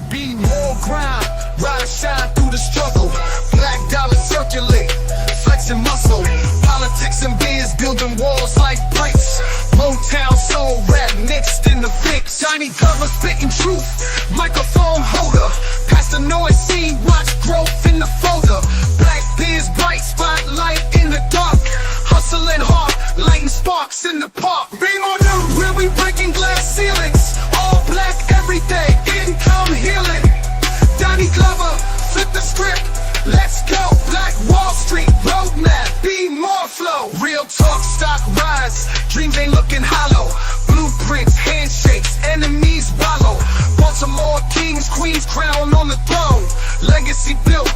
Be more grind, ride, shine through the struggle. Black dollar circulate, flexing muscle. Politics and biz building walls like bricks. Motown soul rap mixed in the fix. Tiny cover spitting truth, microphone holder. Past the noise scene, watch growth in the folder. Black biz bright, spotlight in the dark. Hustling hard, lighting sparks in the park. BMOREnews, where we breaking glass ceilings. All black every day, income healing. Donnie Glover, flip the script. Let's go, Black Wall Street roadmap. Be more flow. Real talk, stock rise. Dreams ain't looking hollow. Blueprints, handshakes, enemies wallow. Baltimore kings, queens, crown on the throne. Legacy built,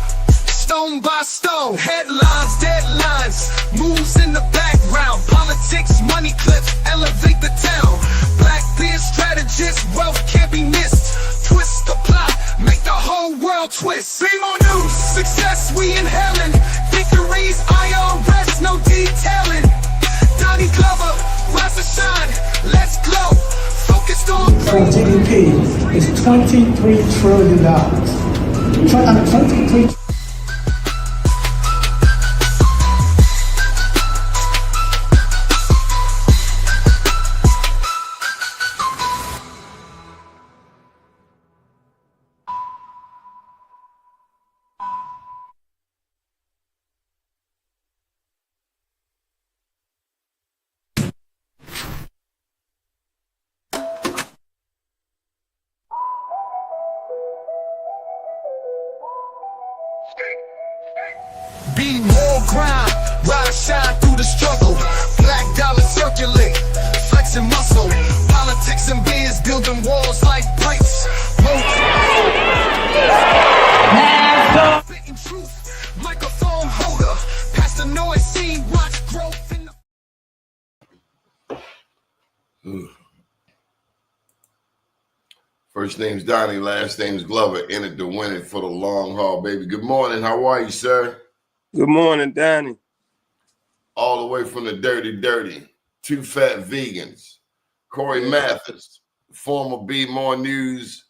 stone by stone. Headlines, deadlines, moves in the background. Politics, money clips, elevate the town. Black beard strategists, wealth can't be missed. Twist the plot, make the whole world twist. BMOREnews, success we inhaling. Victories, IRS, no detailing. Donnie Glover, rise to shine, let's glow. Focused on GDP is $23 trillion. 23 Be more grind, ride, shine through the struggle. Black dollar circulate, flexing muscle. Politics and biz building walls like bricks. Spitting truth, microphone holder. Past the noise scene, watch growth in the... First name's Doni, last name's Glover. In it to win it for the long haul, baby. Good morning. How are you, sir? Good morning, Doni. All the way from the dirty. Two fat vegans. Corey Mathis, former BMOREnews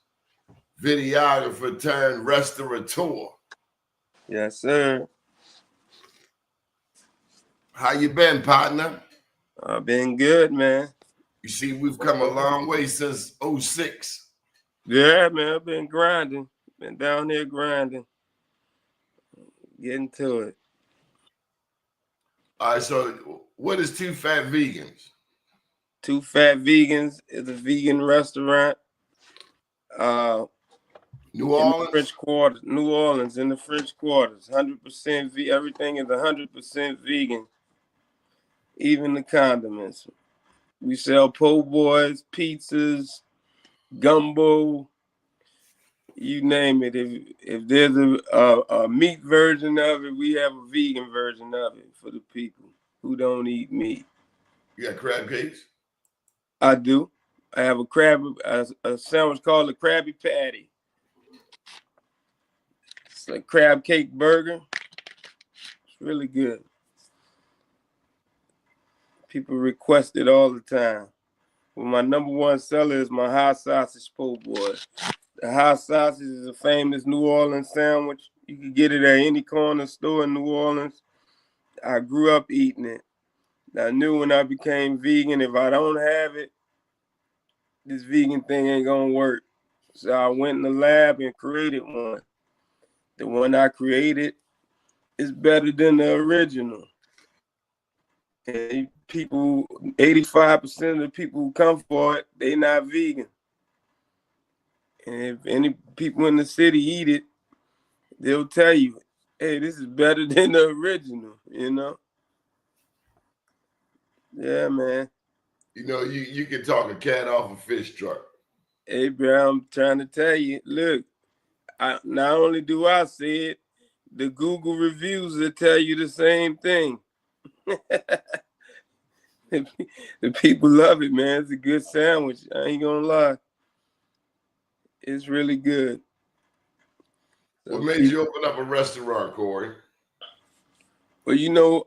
videographer-turned-restaurateur. Yes, sir. How you been, partner? I've been good, man. You see, we've come a long way since '06. Yeah, man, I've been grinding. Been down there grinding. Getting to it. All right, so what is Two Fat Vegans? Two Fat Vegans is a vegan restaurant. New Orleans? In the French Quarters. New Orleans, in the French Quarters. 100% everything is 100% vegan. Even the condiments. We sell po' boys, pizzas, gumbo, you name it. If there's a meat version of it, we have a vegan version of it for the people who don't eat meat. You got crab cakes? I do. I have a sandwich called a Krabby Patty. It's a crab cake burger. It's really good. People request it all the time. Well, my number one seller is my hot sausage po' boy. The hot sausage is a famous New Orleans sandwich. You can get it at any corner store in New Orleans. I grew up eating it. I knew when I became vegan, if I don't have it, this vegan thing ain't gonna work. So I went in the lab and created one. The one I created is better than the original. And people, 85% of the people who come for it, they not vegan. And if any people in the city eat it, they'll tell you, hey, this is better than the original, you know? Yeah, man. You know, you can talk a cat off a fish truck. Hey, bro, I'm trying to tell you, look, not only do I say it, the Google reviews will tell you the same thing. The people love it, man. It's a good sandwich. I ain't gonna lie. It's really good. What made you open up a restaurant, Corey? Well, you know,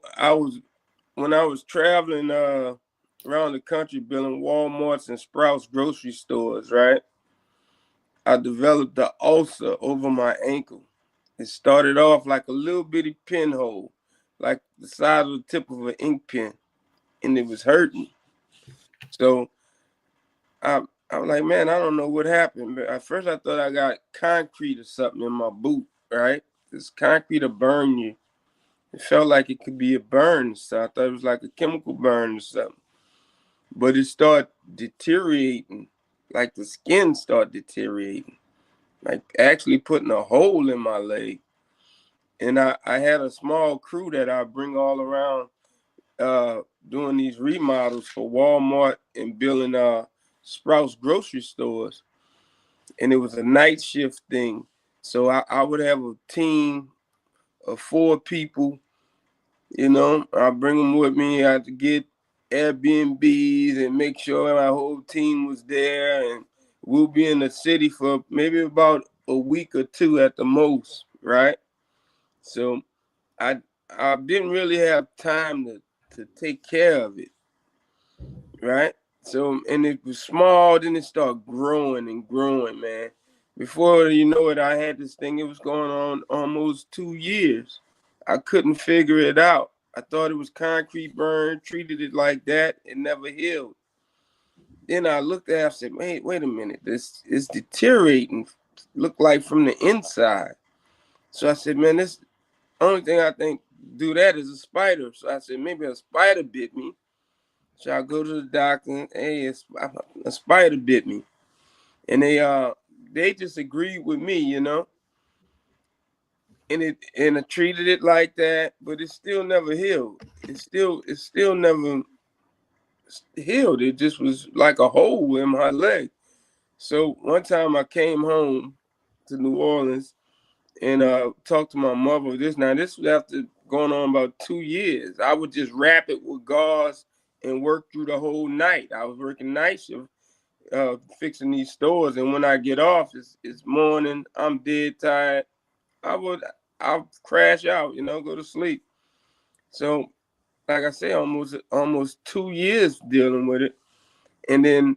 when I was traveling around the country building Walmarts and Sprouts grocery stores, right? I developed an ulcer over my ankle. It started off like a little bitty pinhole, like the size of the tip of an ink pen, and it was hurting. So I was like, man, I don't know what happened. But at first I thought I got concrete or something in my boot, right? This concrete will burn you. It felt like it could be a burn, so I thought it was like a chemical burn or something. But it started deteriorating, like the skin started deteriorating, like actually putting a hole in my leg. And I had a small crew that I bring all around doing these remodels for Walmart and building Sprouts grocery stores. And it was a night shift thing. So I would have a team of 4 people, you know. I bring them with me. I had to get Airbnbs and make sure my whole team was there. And we'll be in the city for maybe about a week or 2 at the most, right? So I didn't really have time to take care of it, right? So, and it was small, then it started growing and growing, man. Before you know it, I had this thing, it was going on almost 2 years. I couldn't figure it out. I thought it was concrete burn, treated it like that, it never healed. Then I looked at it, I said, wait a minute, this is deteriorating, look like from the inside. So I said, man, this only thing I think do that is a spider. So I said, maybe a spider bit me. So I go to the doctor, and, hey, a spider bit me. And they just agreed with me, you know. And I treated it like that, but it still never healed. It still never healed. It just was like a hole in my leg. So one time I came home to New Orleans and talked to my mother. This was after going on about 2 years. I would just wrap it with gauze and work through the whole night. I was working night shift, fixing these stores, and when I get off, it's morning. I'm dead tired. I'll crash out, you know, go to sleep. So, like I say, almost 2 years dealing with it, and then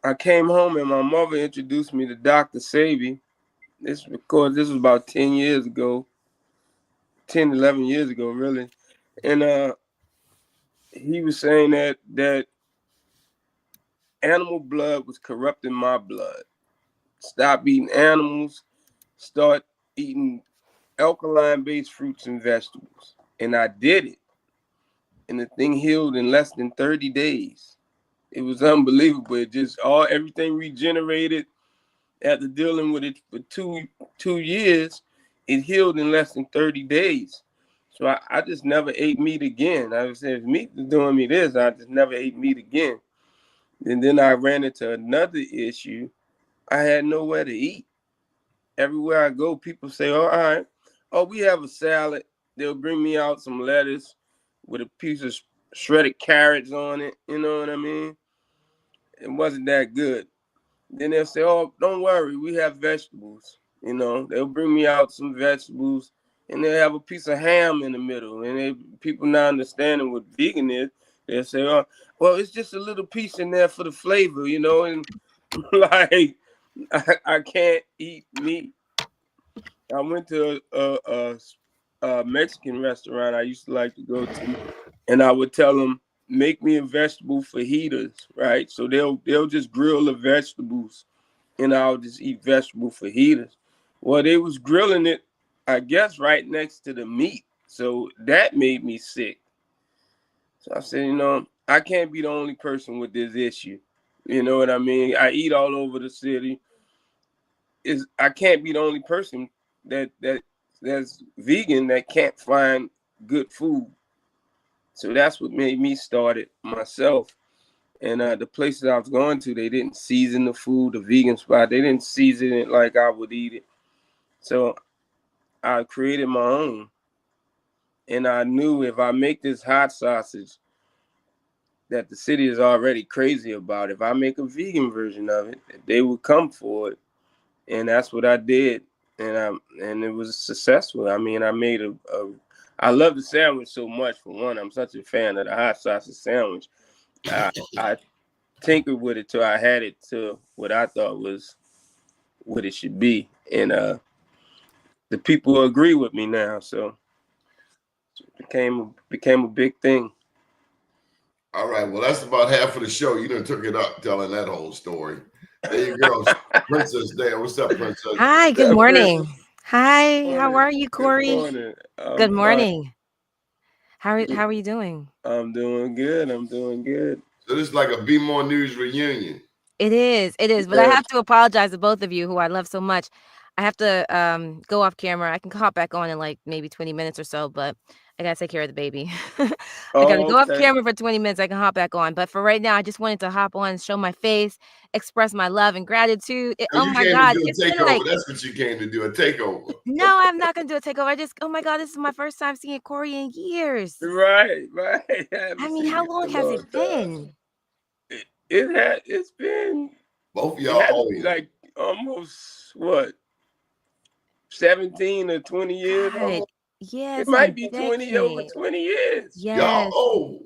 I came home and my mother introduced me to Dr. Sabi. This was about 10 years ago, 10, 11 years ago, really. And he was saying that animal blood was corrupting my blood. Stop eating animals, start eating alkaline-based fruits and vegetables. And I did it. And the thing healed in less than 30 days. It was unbelievable. It just everything regenerated. After dealing with it for two years, it healed in less than 30 days. So I just never ate meat again. I was saying, if meat is doing me this, I just never ate meat again. And then I ran into another issue. I had nowhere to eat. Everywhere I go, people say, oh, all right. Oh, we have a salad. They'll bring me out some lettuce with a piece of shredded carrots on it. You know what I mean? It wasn't that good. Then they'll say, oh, don't worry, we have vegetables. You know, they'll bring me out some vegetables and they'll have a piece of ham in the middle. And people not understanding what vegan is, they'll say, oh, well, it's just a little piece in there for the flavor, you know, and like, I can't eat meat. I went to a Mexican restaurant I used to like to go to, and I would tell them, make me a vegetable fajitas, right? So they'll just grill the vegetables, and I'll just eat vegetable fajitas. Well, they was grilling it, I guess, right next to the meat, so that made me sick. So I said, you know, I can't be the only person with this issue. You know what I mean? I eat all over the city. I can't be the only person that's vegan that can't find good food. So that's what made me start it myself. And the places I was going to, they didn't season the food, the vegan spot. They didn't season it like I would eat it. So I created my own. And I knew if I make this hot sausage that the city is already crazy about, if I make a vegan version of it, they would come for it. And that's what I did. And it was successful. I mean, I made I love the sandwich so much. For one, I'm such a fan of the hot sausage sandwich. I tinkered with it till I had it to what I thought was what it should be, and the people agree with me now, so it became a big thing. All right, well, that's about half of the show. You done took it up telling that whole story. There you go. Princess there. What's up, Princess? Hi, good morning. Hi, how are you, Corey? Good morning. Good morning. How are you doing? I'm doing good. So this is like a BMOREnews reunion. It is. But I have to apologize to both of you who I love so much. I have to go off camera. I can hop back on in like maybe 20 minutes or so, but I gotta take care of the baby. I gotta go off camera for 20 minutes. I can hop back on. But for right now, I just wanted to hop on, show my face, express my love and gratitude. Oh my God. It's takeover. That's what you came to do, a takeover. No, I'm not gonna do a takeover. Oh my God, this is my first time seeing Corey in years. Right. I mean, how long has it been? It's been both of y'all like almost what 17 or 20 years. Yes, it might be 20 over 20 years. Yes. Y'all old.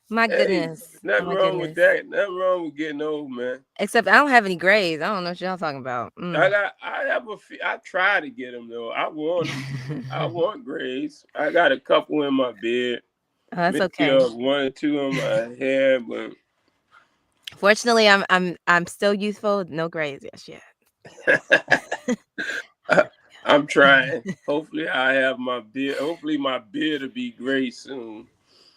My goodness. Nothing wrong with that. Nothing wrong with getting old, man. Except I don't have any grays. I don't know what y'all talking about. I try to get them though. I want grays. I got a couple in my beard. Oh, that's okay. One or two on my hair, but fortunately, I'm still youthful. No grays yet. I'm trying. Hopefully, I have my beard. Hopefully, my beard will be gray soon.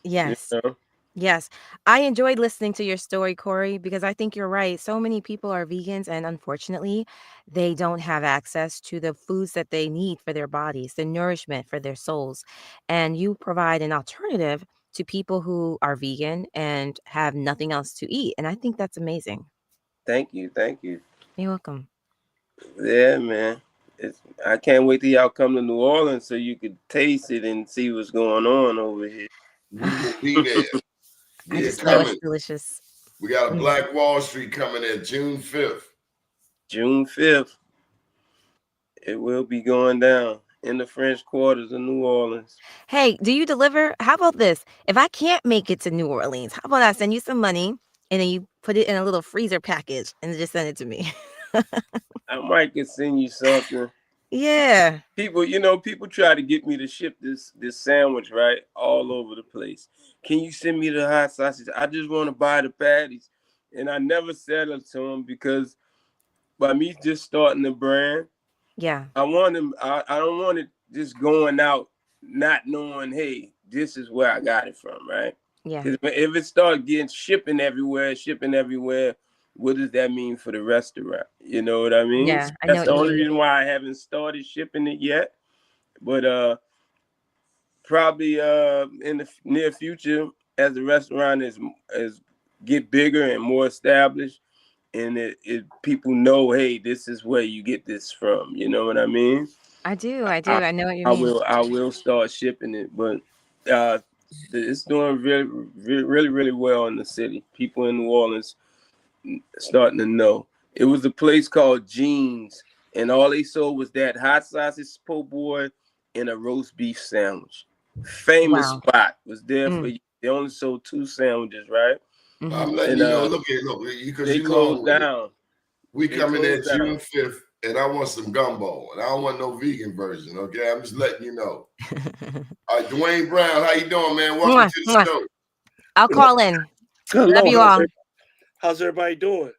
Yes. You know? Yes. I enjoyed listening to your story, Corey, because I think you're right. So many people are vegans, and unfortunately, they don't have access to the foods that they need for their bodies, the nourishment for their souls. And you provide an alternative to people who are vegan and have nothing else to eat. And I think that's amazing. Thank you. You're welcome. Yeah, man. I can't wait till y'all come to New Orleans so you could taste it and see what's going on over here. We will be there. I just know it's delicious. We got a Black Wall Street coming in June 5th. June 5th. It will be going down in the French quarters of New Orleans. Hey, do you deliver? How about this? If I can't make it to New Orleans, how about I send you some money and then you put it in a little freezer package and just send it to me? I might could send you something. Yeah. People try to get me to ship this sandwich, right, all over the place. Can you send me the hot sausage? I just want to buy the patties. And I never said it to them because by me just starting the brand, yeah, I want them. I don't want it just going out not knowing, hey, this is where I got it from, right? Yeah. If it starts getting shipping everywhere, what does that mean for the restaurant? You know what I mean? Yeah, That's the only reason why I haven't started shipping it yet. But probably in the near future, as the restaurant is get bigger and more established, and it people know, hey, this is where you get this from. You know what I mean? I do. I know what you mean. I will start shipping it, but it's doing really, really well in the city. People in New Orleans starting to know. It was a place called Jeans, and all they sold was that hot sausage po' boy and a roast beef sandwich. Famous spot was there for you. They only sold 2 sandwiches, right? Mm-hmm. I'm letting you know. Look, because they closed down. We coming in June 5th, and I want some gumbo, and I don't want no vegan version. Okay, I'm just letting you know. All right, Dwayne Brown, how you doing, man? Welcome to the show. I'll call in. Love you all. How's everybody doing?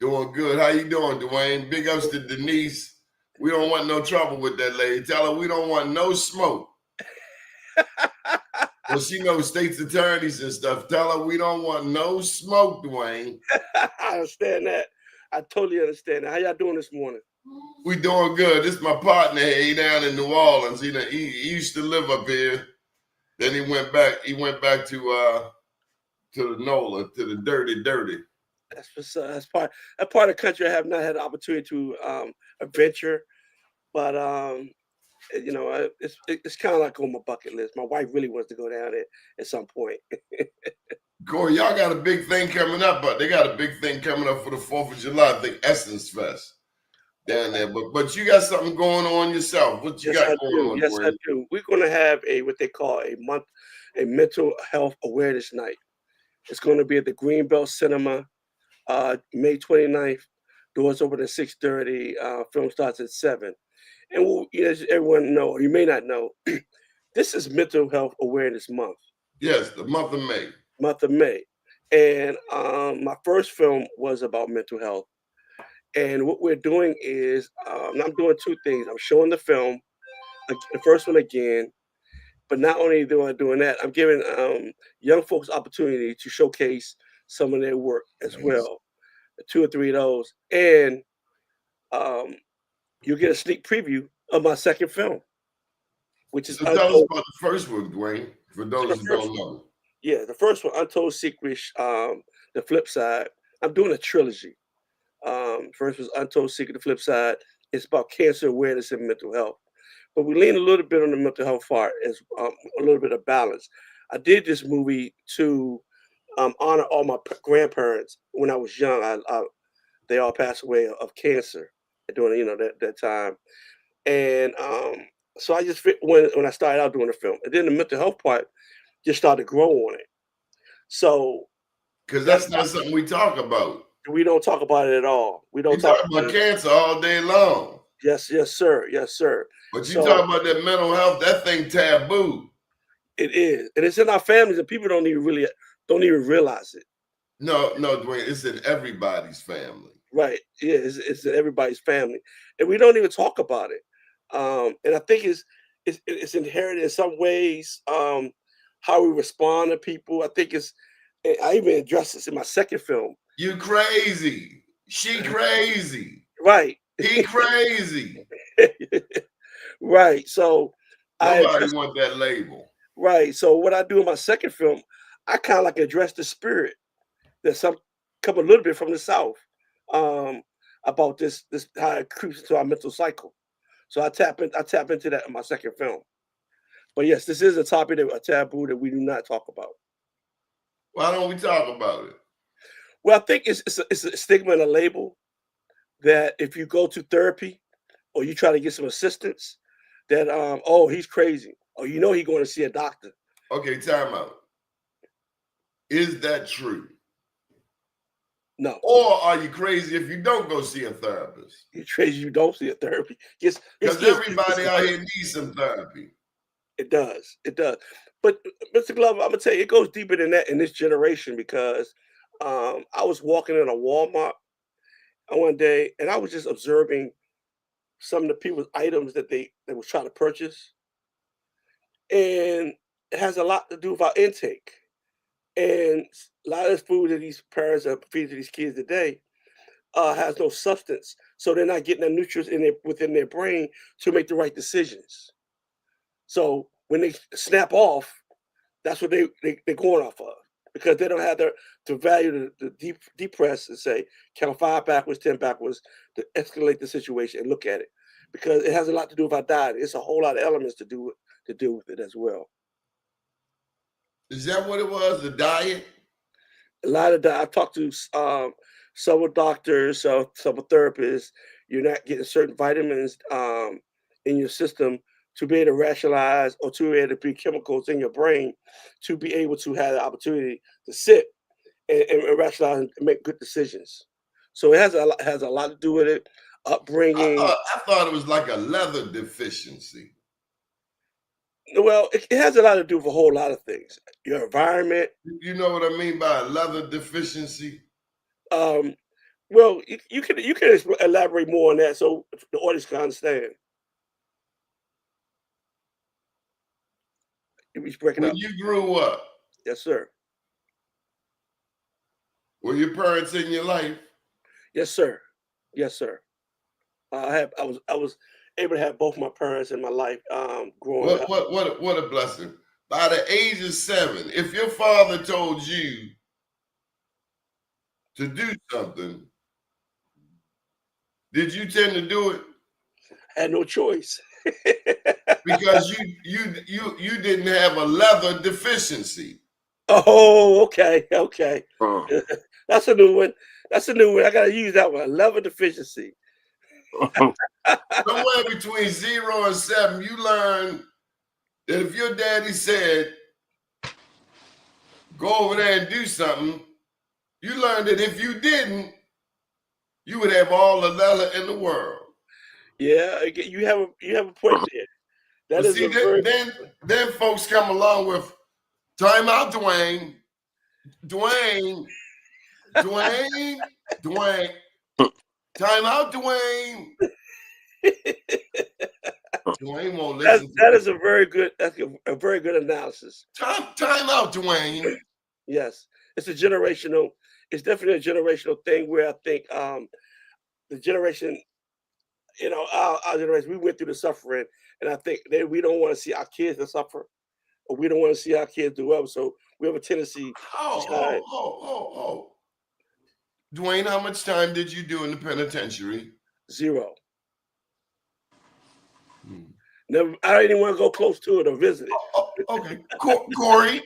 Doing good. How you doing, Dwayne? Big ups to Denise. We don't want no trouble with that lady. Tell her we don't want no smoke. Well, she knows state's attorneys and stuff. Tell her we don't want no smoke, Dwayne. I understand that. I totally understand that. How y'all doing this morning? We doing good. This is my partner here. He down in New Orleans. He used to live up here. Then he went back. He went back to the NOLA, to the dirty. That's part of the country I have not had the opportunity to adventure, but it's kind of like on my bucket list. My wife really wants to go down there at some point. Corey, y'all got a big thing coming up, but they got a big thing coming up for the 4th of July. I think Essence Fest down there. But you got something going on yourself. What you got going on? Yes, I do. We're going to have what they call a mental health awareness night. It's going to be at the Greenbelt Cinema, May 29th Doors open at 6:30. Film starts at 7. And as everyone know, or you may not know, this is Mental Health Awareness Month. Yes, the month of May. Month of May. And my first film was about mental health. And what we're doing is I'm doing two things. I'm showing the film, the first one again, but not only doing that, I'm giving young folks opportunity to showcase some of their work as Nice. well, 2 or 3 of those, and you get a sneak preview of my second film, which is So tell us about the first one, Dwayne, for those who don't know. Yeah, the first one, Untold Secrets. The flip side, I'm doing a trilogy. First was Untold Secret. The flip side, it's about cancer awareness and mental health. But we lean a little bit on the mental health part as a little bit of balance. I did this movie to honor all my grandparents when I was young. They all passed away of cancer during that time, and so I just when I started out doing the film, and then the mental health part just started to grow on it. So because that's not something we talk about. We don't talk about it at all. We don't talk about cancer all day long. Yes, sir. Yes, sir. But you talk about that mental health, that thing taboo. It is, and it's in our families, and people don't even realize it. No, Dwayne, it's in everybody's family. Right. Yeah, it's in everybody's family, and we don't even talk about it. And I think it's inherited in some ways. How we respond to people. I think I even addressed this in my second film. You crazy. She crazy. Right. He crazy. Right. So nobody want that label. Right. So what I do in my second film, I kind of like address the spirit that come a little bit from the South about this how it creeps into our mental cycle. So I tap into that in my second film. But yes, this is a topic a taboo that we do not talk about. Why don't we talk about it? Well, I think it's a stigma and a label that if you go to therapy or you try to get some assistance, that oh, he's crazy, or he's going to see a doctor. Okay, time out. Is that true? No. Or are you crazy if you don't go see a therapist? You're crazy you don't see a therapy. Because everybody out here needs some therapy. It does. But Mr. Glover, I'm gonna tell you, it goes deeper than that in this generation because I was walking in a Walmart one day and I was just observing some of the people's items that they was trying to purchase. And it has a lot to do with our intake. And a lot of this food that these parents are feeding to these kids today has no substance. So they're not getting the nutrients within their brain to make the right decisions. So when they snap off, that's what they're going off of, because they don't have to value the depress and say, count 5 backwards, 10 backwards to escalate the situation and look at it, because it has a lot to do with our diet. It's a whole lot of elements to do with it as well. Is that what it was? The diet? A lot of that. I talked to several doctors, several therapists. You're not getting certain vitamins in your system to be able to rationalize, or to be able to be chemicals in your brain to be able to have the opportunity to sit and rationalize and make good decisions. So it has a lot to do with it. Upbringing. I thought it was like a leather deficiency. Well, it has a lot to do with a whole lot of things. Your environment. You know what I mean by a leather deficiency? Well, you can elaborate more on that so the audience can understand. He's breaking up. When you grew up. Yes, sir. Were your parents in your life? Yes, sir. Yes, sir. I was able to have both my parents in my life growing up. What a blessing. By the age of 7, if your father told you to do something, did you tend to do it? I had no choice. Because you didn't have a leather deficiency. Oh, okay. That's a new one. I gotta use that one. A leather deficiency. Somewhere between 0 and 7, you learn that if your daddy said, go over there and do something, you learned that if you didn't, you would have all the leather in the world. Yeah, you have a point there. That But is see, a very then folks come along with time out, Dwayne. Dwayne. Time out, Dwayne. Dwayne won't listen to that it. is a very good analysis. Time out, Dwayne. Yes, it's it's definitely a generational thing where I think the generation, our generation, we went through the suffering, and I think that we don't want to see our kids to suffer, or we don't want to see our kids do well. So we have a tendency. Dwayne, how much time did you do in the penitentiary? 0. Never. I didn't want to go close to it or visit it. Okay. Corey,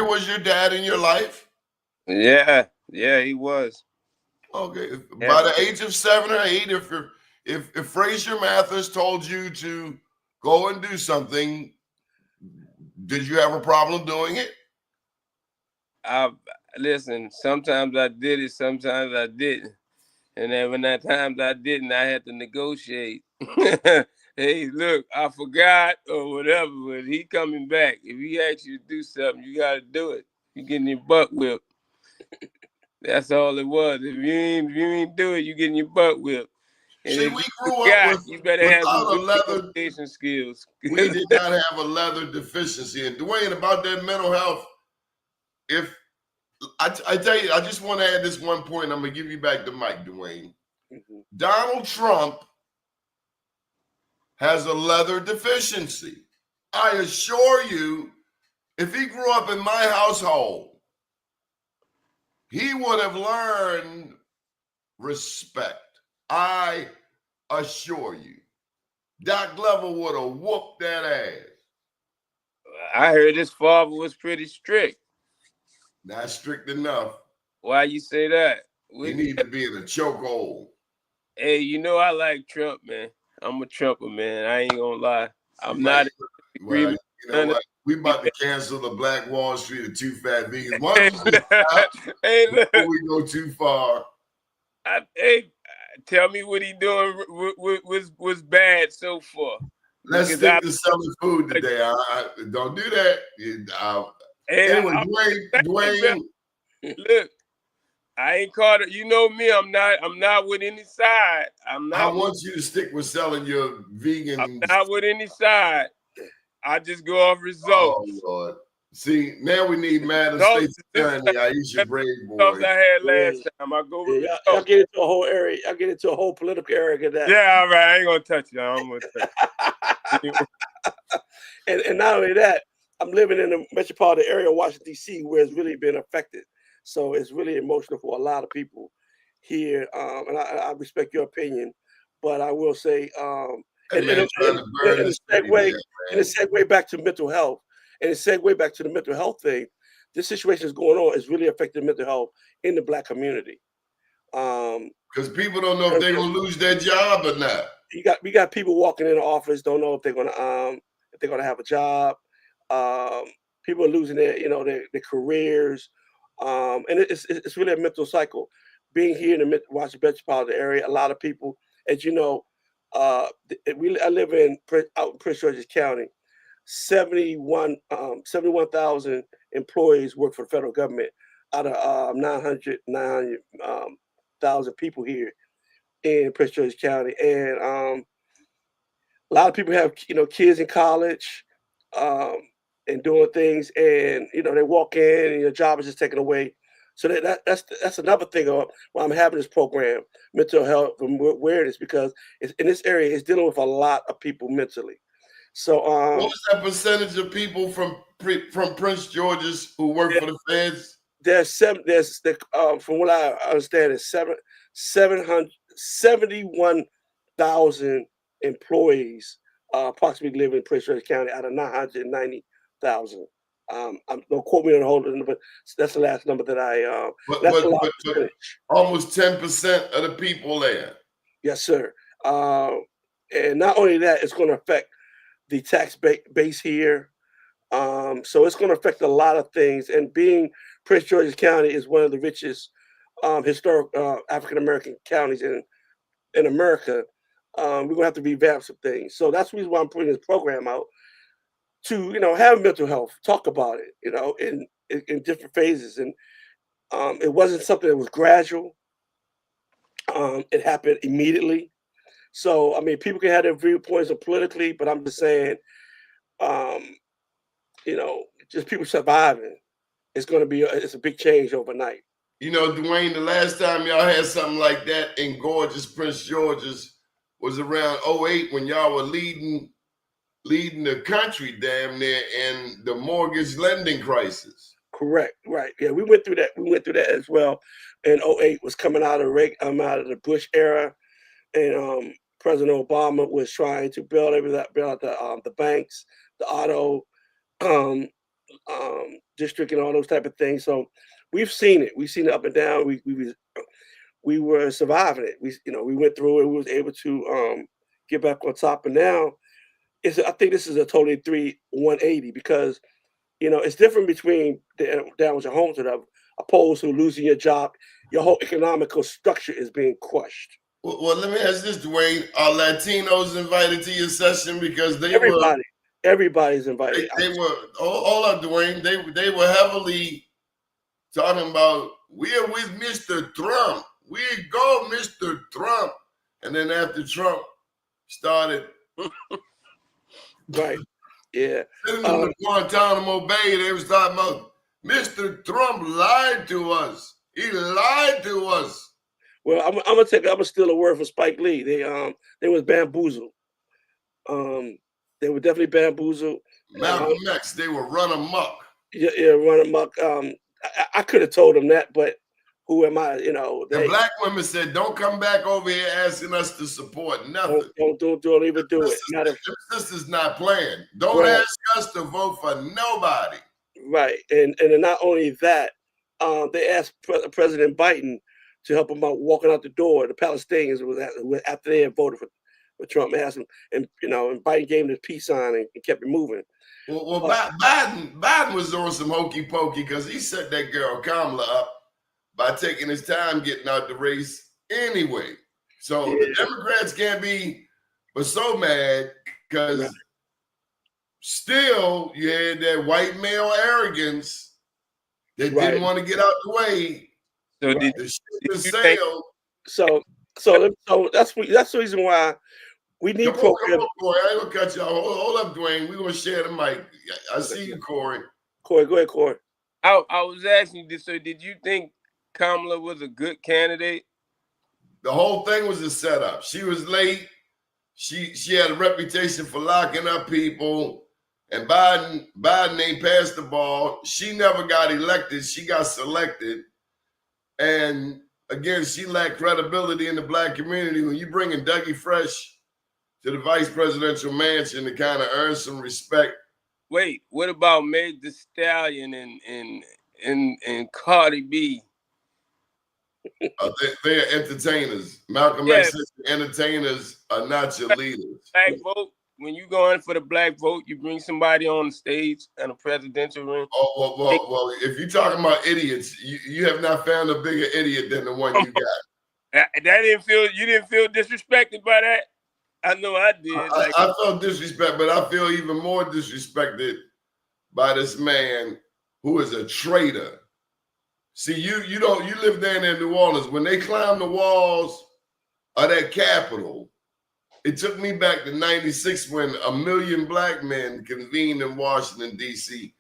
was your dad in your life? Yeah, he was. Okay. By the age of 7 or 8, if Fraser Mathis told you to go and do something, did you have a problem doing it? Listen, sometimes I did it, sometimes I didn't. And then when that times I didn't, I had to negotiate. Hey, look, I forgot or whatever, but he coming back. If he asks you to do something, you got to do it. You getting your butt whipped. That's all it was. If you ain't do it, you getting your butt whipped. And See, if we you grew forgot, up you better have some without a leather negotiation skills. We did not have a leather deficiency. And Dwayne, about that mental health, if I tell you, I just want to add this one point. I'm going to give you back the mic, Dwayne. Donald Trump has a leather deficiency. I assure you, if he grew up in my household, he would have learned respect. I assure you. Doc Glover would have whooped that ass. I heard his father was pretty strict. Not strict enough. Why you say that? He need to be in a chokehold. Hey, I like Trump, man. I'm a Trumper, man. I ain't gonna lie. I'm not in agreement. Well, you know what? We about to cancel the Black Wall Street of Two Fat Vegans. Hey, look. Before we go too far. Tell me what he doing was bad so far. Let's stick to selling food today. Don't do that. Anyway, Dwayne. Look, I ain't caught it. You know me. I'm not with any side. I want you to stick with selling your vegan. I'm not with any side. I just go off results. Oh Lord. See, now we need Madam State's Attorney, Aisha Brave Boy. I had last time. I go with I'll get into a whole area. I'll get into a whole political area of that. Yeah, all right. I ain't gonna touch you. I'm gonna touch you. And not only that, I'm living in the metropolitan area of Washington, D.C., where it's really been affected. So it's really emotional for a lot of people here. And I respect your opinion, but I will say, and a segue back to mental health, and a segue back to the mental health thing. This situation is going on is really affecting mental health in the Black community. Because people don't know if they're gonna lose their job or not. We got people walking in the office, don't know if they're gonna have a job. People are losing their careers, and it's really a mental cycle. Being here in the Washington metropolitan area, a lot of people, as you know, I live out in Prince George's County. 71,000 employees work for the federal government out of 900,000 people here in Prince George's County, and a lot of people have kids in college and doing things, and they walk in and your job is just taken away. So that's another thing why I'm having this program, mental health awareness, because in this area it's dealing with a lot of people mentally. So what was that percentage of people from Prince George's who work for the feds? From what I understand, is 771,000 employees approximately live in Prince George's County out of 990,000. Don't quote me on the whole number, but that's the last number that I. But almost 10% of the people there. Yes, sir. And not only that, it's going to affect the tax base here. So it's going to affect a lot of things. And being Prince George's County is one of the richest historic African American counties in America, we're gonna have to revamp some things. So that's the reason why I'm putting this program out to, have mental health, talk about it, in different phases. And it wasn't something that was gradual. It happened immediately. So I mean, people can have their viewpoints politically, but I'm just saying, um, just people surviving. It's going to be it's a big change overnight. Dwayne, the last time y'all had something like that in gorgeous Prince George's was around '08 when y'all were leading the country damn near in the mortgage lending crisis. Correct. Right. Yeah, we went through that. We went through that as well. And '08 was coming out of the Bush era, and President Obama was trying to build out the banks, the auto district, and all those type of things. So we've seen it. We've seen it up and down. We were surviving it. We went through it. We was able to get back on top. And now I think this is a totally 180 because it's different between down with your home to them, opposed to losing your job. Your whole economical structure is being crushed. Well, let me ask this, Dwayne. Are Latinos invited to your session? Because everybody's invited. They were. Hold up, Dwayne. They were heavily talking about we're with Mr. Trump. We go, Mr. Trump. And then after Trump started, right? Yeah. Sitting in the Guantanamo Bay, they was talking about Mr. Trump lied to us. He lied to us. Well, I'm gonna steal a word from Spike Lee. They was bamboozled. They were definitely bamboozled. Malcolm X, they were run amok. Yeah, run amok. I could have told them that, but who am I? The black women said, "Don't come back over here asking us to support nothing. Don't even do it. This is not playing. Don't ask us to vote for nobody." Right, and not only that, they asked President Biden to help them out walking out the door. The Palestinians after they had voted for Trump, asked him, and Biden gave him the peace sign and kept it moving. Well, Biden was doing some hokey pokey because he set that girl Kamala up by taking his time getting out the race anyway. So the Democrats can't be but so mad because still you had that white male arrogance that didn't want to get out the way. So So that's the reason why we need programs. Come on, Corey. I ain't gonna cut you off. Hold up, Dwayne. We're gonna share the mic. I see you, Corey. Corey, go ahead, Corey. I was asking you, so did you think Kamala was a good candidate? The whole thing was a setup. She was late. She had a reputation for locking up people, and Biden ain't passed the ball. She never got elected. She got selected. And again, she lacked credibility in the black community. When you bring in Dougie Fresh to the vice presidential mansion to kind of earn some respect. Wait, what about Meg Thee Stallion and Cardi B? They're entertainers. Malcolm X says entertainers are not your leaders. Black vote. When you go in for the black vote, you bring somebody on the stage in a presidential ring. Oh, well, if you're talking about idiots, you have not found a bigger idiot than the one you got. You didn't feel disrespected by that? I know I did. I felt disrespect, but I feel even more disrespected by this man who is a traitor. See, you live down in New Orleans. When they climbed the walls of that Capitol, it took me back to '96 when 1 million black men convened in Washington, D.C.,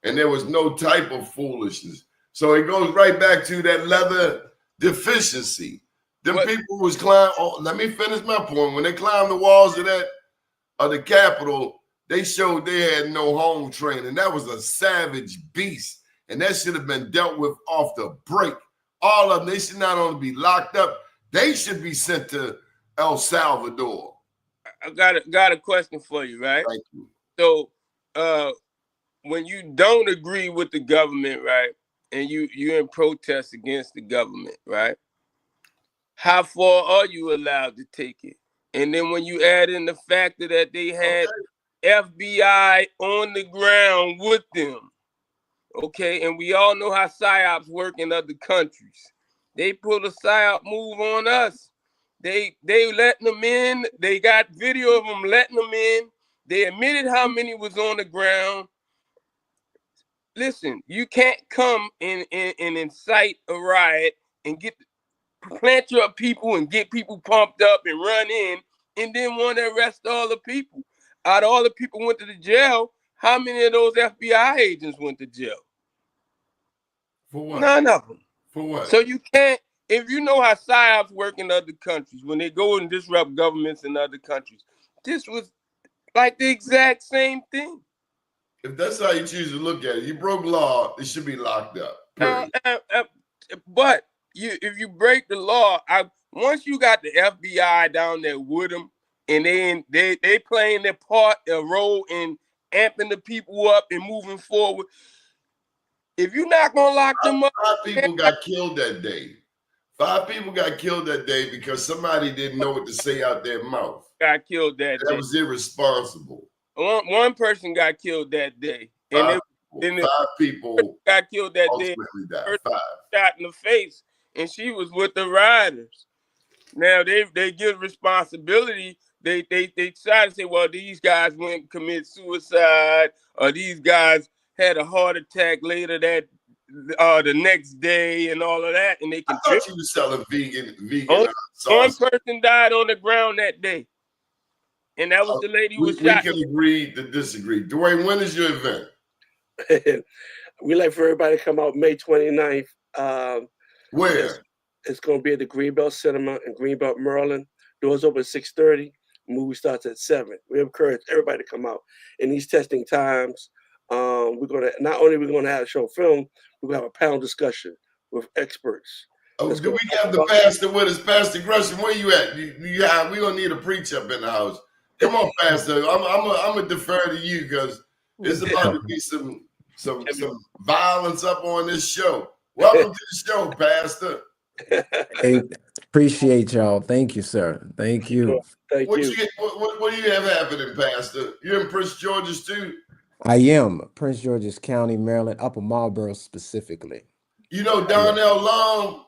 and there was no type of foolishness. So it goes right back to that leather deficiency. People was climbing. Oh, let me finish my point. When they climbed the walls of the Capitol, they showed they had no home training. That was a savage beast. And that should have been dealt with off the break. All of them, they should not only be locked up, they should be sent to El Salvador. I got a question for you, right? Thank you. So when you don't agree with the government, right, and you're in protest against the government, right, how far are you allowed to take it? And then when you add in the factor that they had FBI on the ground with them, okay, and we all know how PSYOPs work in other countries. They pulled a psyop move on us. They letting them in. They got video of them letting them in. They admitted how many was on the ground. Listen, you can't come and incite a riot and plant your people and get people pumped up and run in and then want to arrest all the people. Out of all the people who went to the jail, how many of those FBI agents went to jail? For what? None of them. For what? So you can't, if you know how psyops work in other countries, when they go and disrupt governments in other countries, this was like the exact same thing. If that's how you choose to look at it, you broke law, it should be locked up. But if you break the law, once you got the FBI down there with them, and they playing their role in amping the people up and moving forward. If you're not gonna lock them up, 5 people got killed that day. 5 people got killed that day because somebody didn't know what to say out their mouth. Got killed that day. That was irresponsible. One person got killed that day, and 5 people got killed that day. Died. 5 shot in the face, and she was with the rioters. Now they give responsibility. They try to say, well, these guys went and commit suicide, or these guys had a heart attack later the next day, and all of that, and they can. I thought you were selling vegan One person died on the ground that day, and that was the lady who was shot. We can agree to disagree. Dwayne, when is your event? We like for everybody to come out May 29th. Where? It's going to be at the Greenbelt Cinema in Greenbelt, Maryland. Doors open at 6:30. Movie starts at 7. We encourage everybody to come out. In these testing times, we're going to not only have a show film, we're going to have a panel discussion with experts. Oh, do we have the pastor with us? Pastor Gresham, where you at? We're going to need a preacher up in the house. Come on, Pastor. I'm going to defer to you because there's about to be some violence up on this show. Welcome to the show, Pastor. Hey, appreciate y'all. Thank you, sir. Thank you. What do you have happening, Pastor? You're in Prince George's too? I am. Prince George's County, Maryland, Upper Marlboro specifically. You know Donnell Long?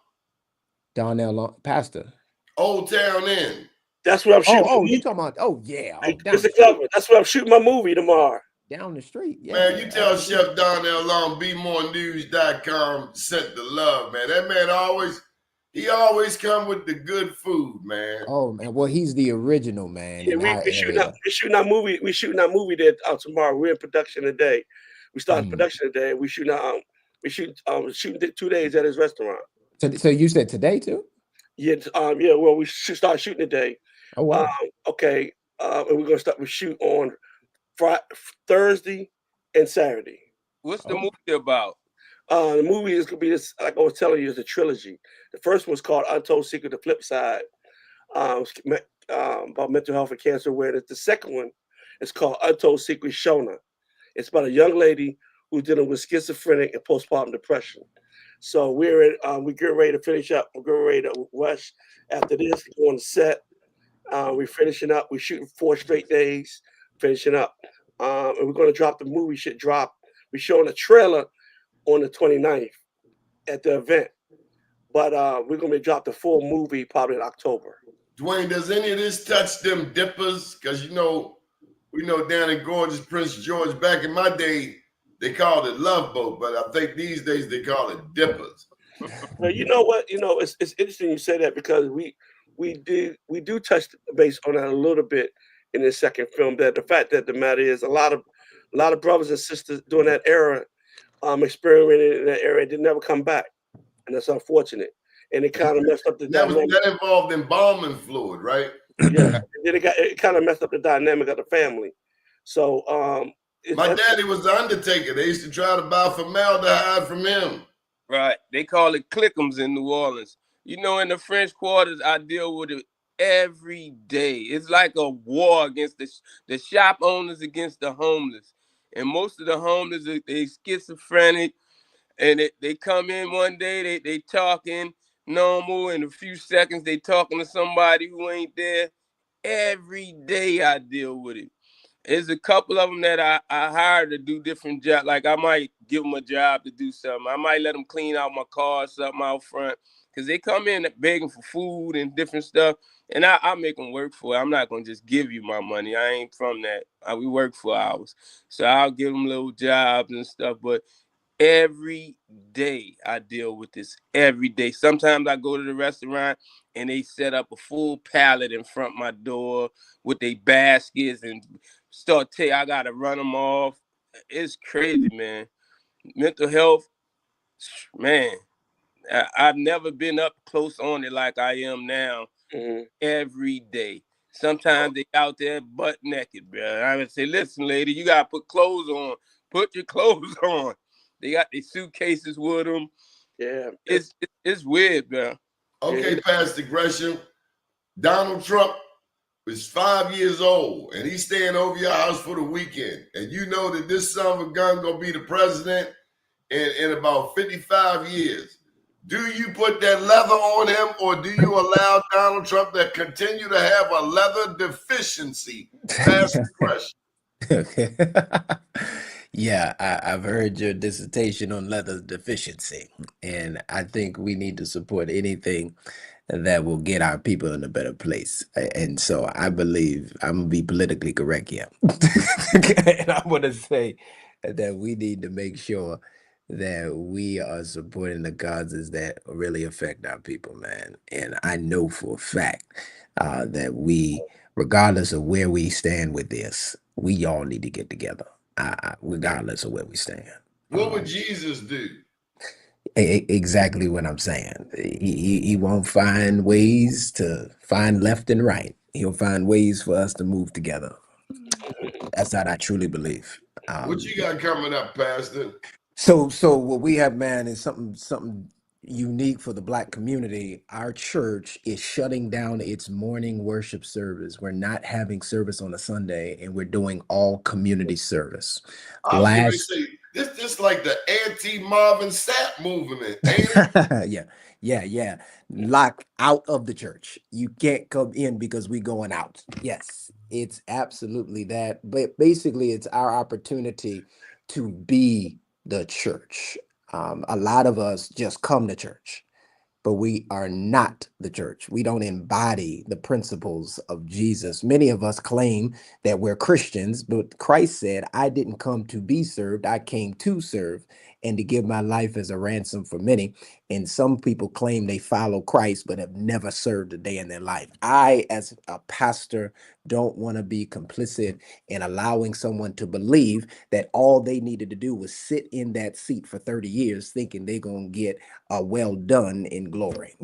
Donnell Long, Pastor. Old Town Inn. That's what I'm shooting. Oh, you talking about? Oh, yeah. Oh, that's what I'm shooting my movie tomorrow. Down the street. Yeah, man, you tell Chef Donnell Long, BMOREnews.com sent the love, man. That man always come with the good food, man. Oh man, well he's the original man. Yeah, we're shooting our movie. We're shooting our movie there tomorrow. We're in production today. We start production today. We shooting 2 days at his restaurant. So you said today too? Yeah, yeah. Well, we should start shooting today. Oh wow. Okay. And we're gonna start. We shoot on Thursday and Saturday. What's the movie about? The movie is gonna be this, like I was telling you, it's a trilogy. The first one's called Untold Secret, The Flip Side, about mental health and cancer awareness. The second one is called Untold Secret, Shona. It's about a young lady who's dealing with schizophrenic and postpartum depression. So we're getting ready to finish up. We're getting ready to rush after this, go on the set. We're finishing up. We're shooting 4 straight days, finishing up. And we're going to drop the movie. Should drop. We're showing a trailer on the 29th at the event. But we're going to drop the full movie probably in October. Dwayne, does any of this touch them dippers? Because, we know down in gorgeous Prince George, back in my day, they called it Love Boat, but I think these days they call it dippers. Well, you know what? It's interesting you say that because we do touch base on that a little bit in the second film. That the fact that the matter is a lot of brothers and sisters during that era experimented in that area did never come back, and that's unfortunate. And it kind of messed up the dynamic. That involved embalming fluid, right? Yeah, and then it kind of messed up the dynamic of the family. So my daddy was the undertaker. They used to try to buy formaldehyde from him. Right. They call it clickums in New Orleans. In the French Quarters, I deal with it every day. It's like a war against the shop owners against the homeless. And most of the homeless, they schizophrenic. And they come in one day, they talking normal. In a few seconds, they talking to somebody who ain't there. Every day I deal with it. There's a couple of them that I hired to do different jobs. Like I might give them a job to do something. I might let them clean out my car or something out front. Because they come in begging for food and different stuff. And I make them work for it. I'm not going to just give you my money. I ain't from that. We work for hours. So I'll give them little jobs and stuff. But every day I deal with this. Every day. Sometimes I go to the restaurant and they set up a full pallet in front of my door with their baskets and start I gotta run them off. It's crazy, man. Mental health, man. I've never been up close on it like I am now. Every day. Sometimes they out there butt naked, bro. I would say, listen, lady, you gotta put clothes on. Put your clothes on. They got their suitcases with them. Yeah, it's weird, bro. Okay, Pastor Gresham, Donald Trump is 5 years old and he's staying over your house for the weekend. And you know that this son of a gun gonna be the president in about 55 years. Do you put that leather on him or do you allow Donald Trump to continue to have a leather deficiency? Pastor Gresham. Yeah, I've heard your dissertation on leather deficiency, and I think we need to support anything that will get our people in a better place. And so I believe I'm gonna be politically correct here. And I want to say that we need to make sure that we are supporting the causes that really affect our people, man. And I know for a fact that we, regardless of where we stand with this, we all need to get together, regardless of where we stand. What would Jesus do? Exactly what I'm saying. He won't find ways to find left and right. He'll find ways for us to move together. That's what I truly believe. What you got coming up, Pastor? So what we have, man, is something unique for the Black community. Our church is shutting down its morning worship service. We're not having service on a Sunday, and we're doing all community service. I was going to say, this just like the anti-Marvin Sapp movement, ain't it? Yeah. Locked out of the church. You can't come in because we going out. Yes, it's absolutely that. But basically, it's our opportunity to be the church. A lot of us just come to church, but we are not the church. We don't embody the principles of Jesus. Many of us claim that we're Christians, but Christ said, I didn't come to be served. I came to serve and to give my life as a ransom for many. And some people claim they follow Christ, but have never served a day in their life. I, as a pastor, don't want to be complicit in allowing someone to believe that all they needed to do was sit in that seat for 30 years thinking they're going to get a well done in glory.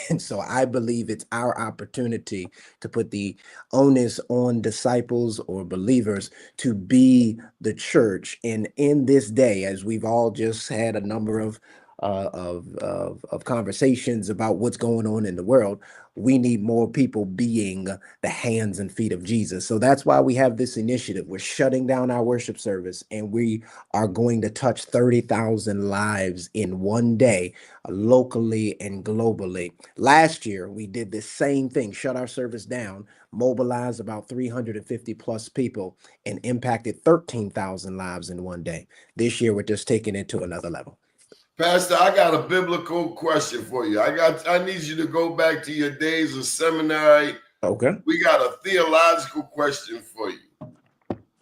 And so I believe it's our opportunity to put the onus on disciples or believers to be the church. And in this day, as we've all just had a number of conversations about what's going on in the world, we need more people being the hands and feet of Jesus. So that's why we have this initiative. We're shutting down our worship service, and we are going to touch 30,000 lives in one day, locally and globally. Last year, we did the same thing, shut our service down, mobilized about 350 plus people, and impacted 13,000 lives in one day. This year, we're just taking it to another level. Pastor, I got a biblical question for you. I need you to go back to your days of seminary. Okay. We got a theological question for you.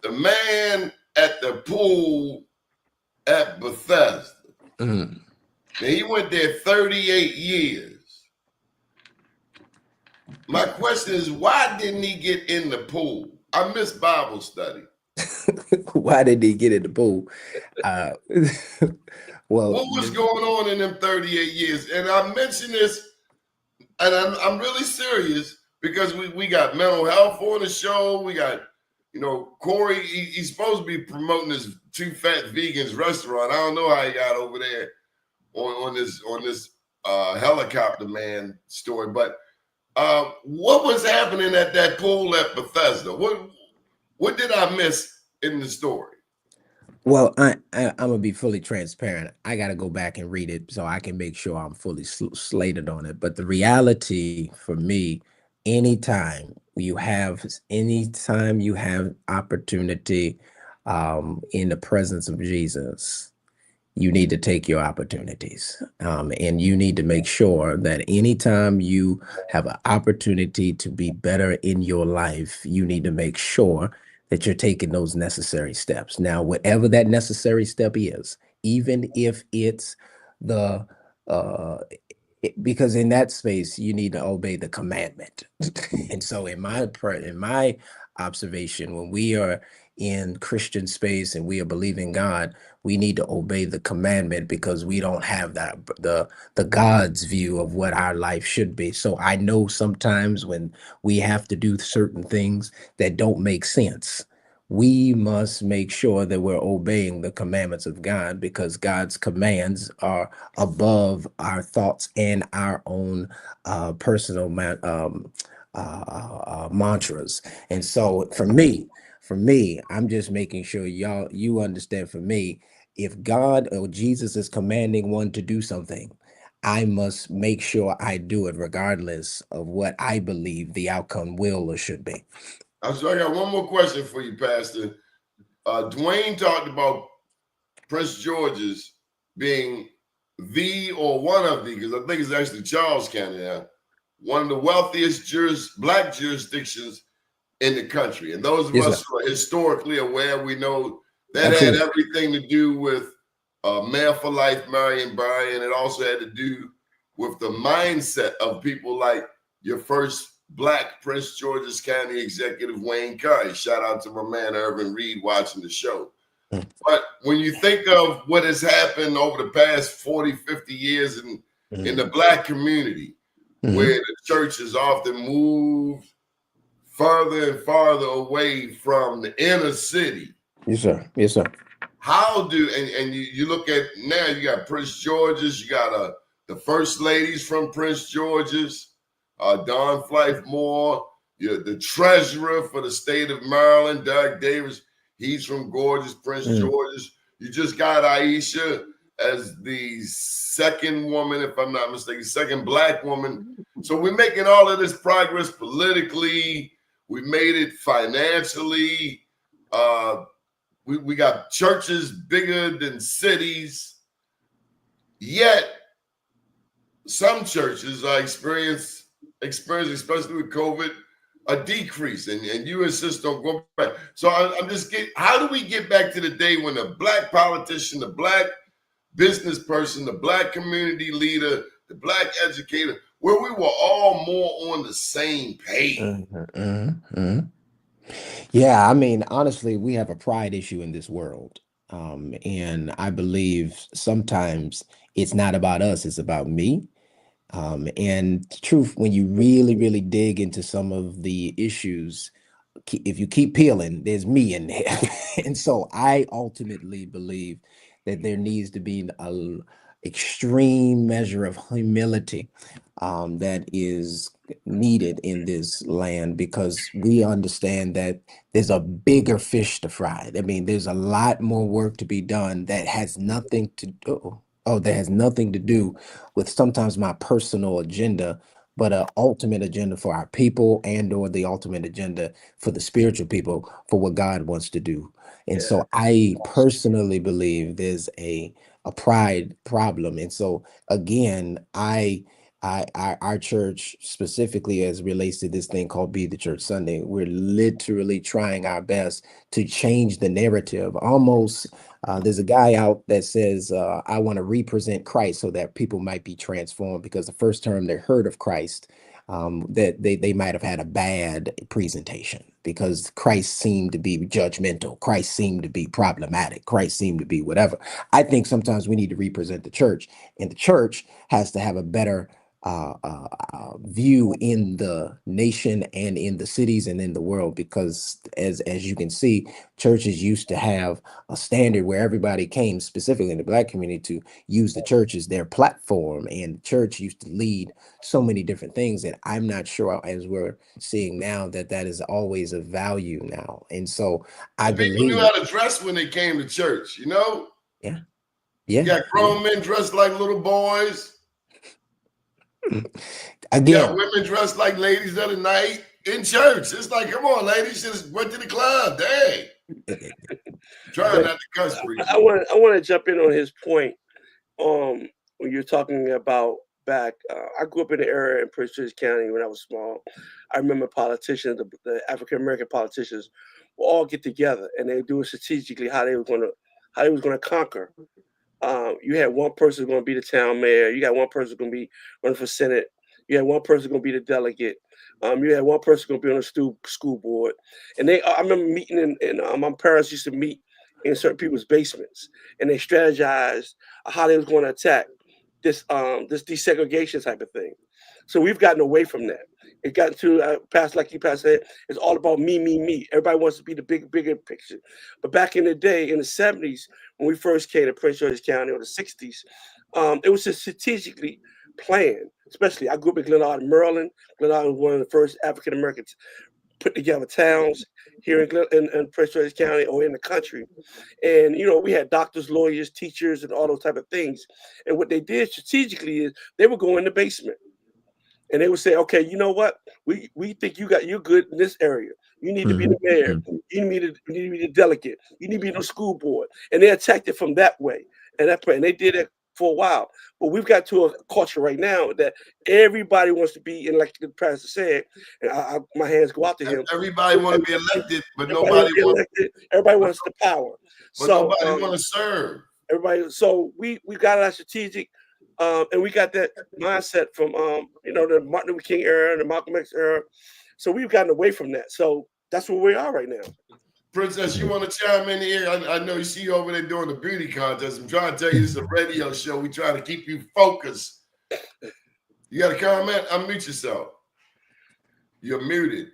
The man at the pool at Bethesda. Now, he went there 38 years. My question is, why didn't he get in the pool? I missed Bible study. Why did he get in the pool? Well, what was going on in them 38 years? And I mention this, and I'm really serious, because we got mental health on the show. We got, Corey, he's supposed to be promoting this Two Fat Vegans restaurant. I don't know how he got over there on this helicopter man story. But what was happening at that pool at Bethesda? What did I miss in the story? Well, I'm gonna be fully transparent. I got to go back and read it so I can make sure I'm fully slated on it. But the reality for me, anytime anytime you have opportunity in the presence of Jesus, you need to take your opportunities. And you need to make sure that anytime you have an opportunity to be better in your life, you need to make sure that you're taking those necessary steps. Now, whatever that necessary step is, even if it's the because in that space you need to obey the commandment. And so in my observation, when we are in Christian space and we are believing God, we need to obey the commandment because we don't have the God's view of what our life should be. So I know sometimes when we have to do certain things that don't make sense, we must make sure that we're obeying the commandments of God, because God's commands are above our thoughts and our own personal mantras. And so for me, I'm just making sure you understand. For me, if God or Jesus is commanding one to do something, I must make sure I do it regardless of what I believe the outcome will or should be. So I got one more question for you, Pastor. Dwayne talked about Prince George's being the, or one of the, because I think it's actually Charles County now, one of the wealthiest black jurisdictions in the country. And those of Yes, us sir. who are historically aware, we know that Absolutely. had everything to do with Mayor for Life, Marion Barry, and it also had to do with the mindset of people like your first Black Prince George's County executive, Wayne Curry. Shout out to my man, Irvin Reed, watching the show. But when you think of what has happened over the past 40, 50 years in the Black community, where the church has often moved farther and farther away from the inner city. Yes, sir. Yes, sir. How do, and you look at now, you got Prince George's, you got the first ladies from Prince George's, Dawn Flife Moore, the treasurer for the state of Maryland, Doug Davis, he's from gorgeous Prince George's. You just got Aisha as the second woman, if I'm not mistaken, second Black woman. So we're making all of this progress politically. We made it financially. We got churches bigger than cities. Yet some churches are experiencing, especially with COVID, a decrease, and you insist on going back. So I'm just getting, how do we get back to the day when the Black politician, the Black business person, the Black community leader, the Black educator, where we were all more on the same page? Yeah, I mean, honestly, we have a pride issue in this world. And I believe sometimes it's not about us, it's about me. And truth, when you really, really dig into some of the issues, if you keep peeling, there's me in there. And so I ultimately believe that there needs to be an extreme measure of humility that is needed in this land, because we understand that there's a bigger fish to fry. I mean, there's a lot more work to be done that has nothing to do. That has nothing to do with sometimes my personal agenda, but an ultimate agenda for our people, and or the ultimate agenda for the spiritual people, for what God wants to do. And so I personally believe there's a pride problem. And so again, our church, specifically as relates to this thing called Be the Church Sunday, we're literally trying our best to change the narrative. Almost, there's a guy out that says, I want to represent Christ so that people might be transformed, because the first time they heard of Christ, that they might have had a bad presentation, because Christ seemed to be judgmental. Christ seemed to be problematic. Christ seemed to be whatever. I think sometimes we need to represent the church, and the church has to have a better view in the nation and in the cities and in the world, because as you can see, churches used to have a standard where everybody came, specifically in the Black community, to use the church as their platform, and church used to lead so many different things that I'm not sure, as we're seeing now, that is always of value now. And so I People believe knew how to dress when they came to church, you know? Yeah. You got grown men dressed like little boys. Again, Yeah, women dressed like ladies of the night. in church. It's like, come on, ladies, just went to the club. Dang. Trying not to cuss, preacher. I want to jump in on his point. When you're talking about back, I grew up in the area in Prince George County when I was small. I remember politicians, the African American politicians, would all get together and they do it strategically how they was gonna conquer. You had one person going to be the town mayor. You got one person going to be running for Senate. You had one person going to be the delegate. You had one person going to be on the school board. And I remember meeting my parents used to meet in certain people's basements, and they strategized how they was going to attack this desegregation type of thing. So we've gotten away from that. It got to past, like you said, it's all about me, me, me. Everybody wants to be the bigger picture. But back in the day, in the 70s, when we first came to Prince George's County, or the 60s, it was just strategically planned. Especially, I grew up in Glen Arden, Maryland. Glen Arden was one of the first African Americans put together towns here in Prince George's County or in the country. And, we had doctors, lawyers, teachers, and all those type of things. And what they did strategically is they would go in the basement. And they would say, okay, you know what? We think you're good in this area. You need to be the mayor. You need to be the delegate. You need to be on the school board. And they attacked it from that way. And they did it for a while. But we've got to a culture right now that everybody wants to be, and like the pastor said, and my hands go out to him. Everybody want to be elected, but nobody Everybody wants the power. But nobody want to serve. Everybody. So we got our strategic. And we got that mindset from the Martin Luther King era, the Malcolm X era. So we've gotten away from that. So that's where we are right now. Princess, you want to chime in here? I know you see you over there doing the beauty contest. I'm trying to tell you, this is a radio show. We try to keep you focused. You got a comment? Unmute yourself. You're muted.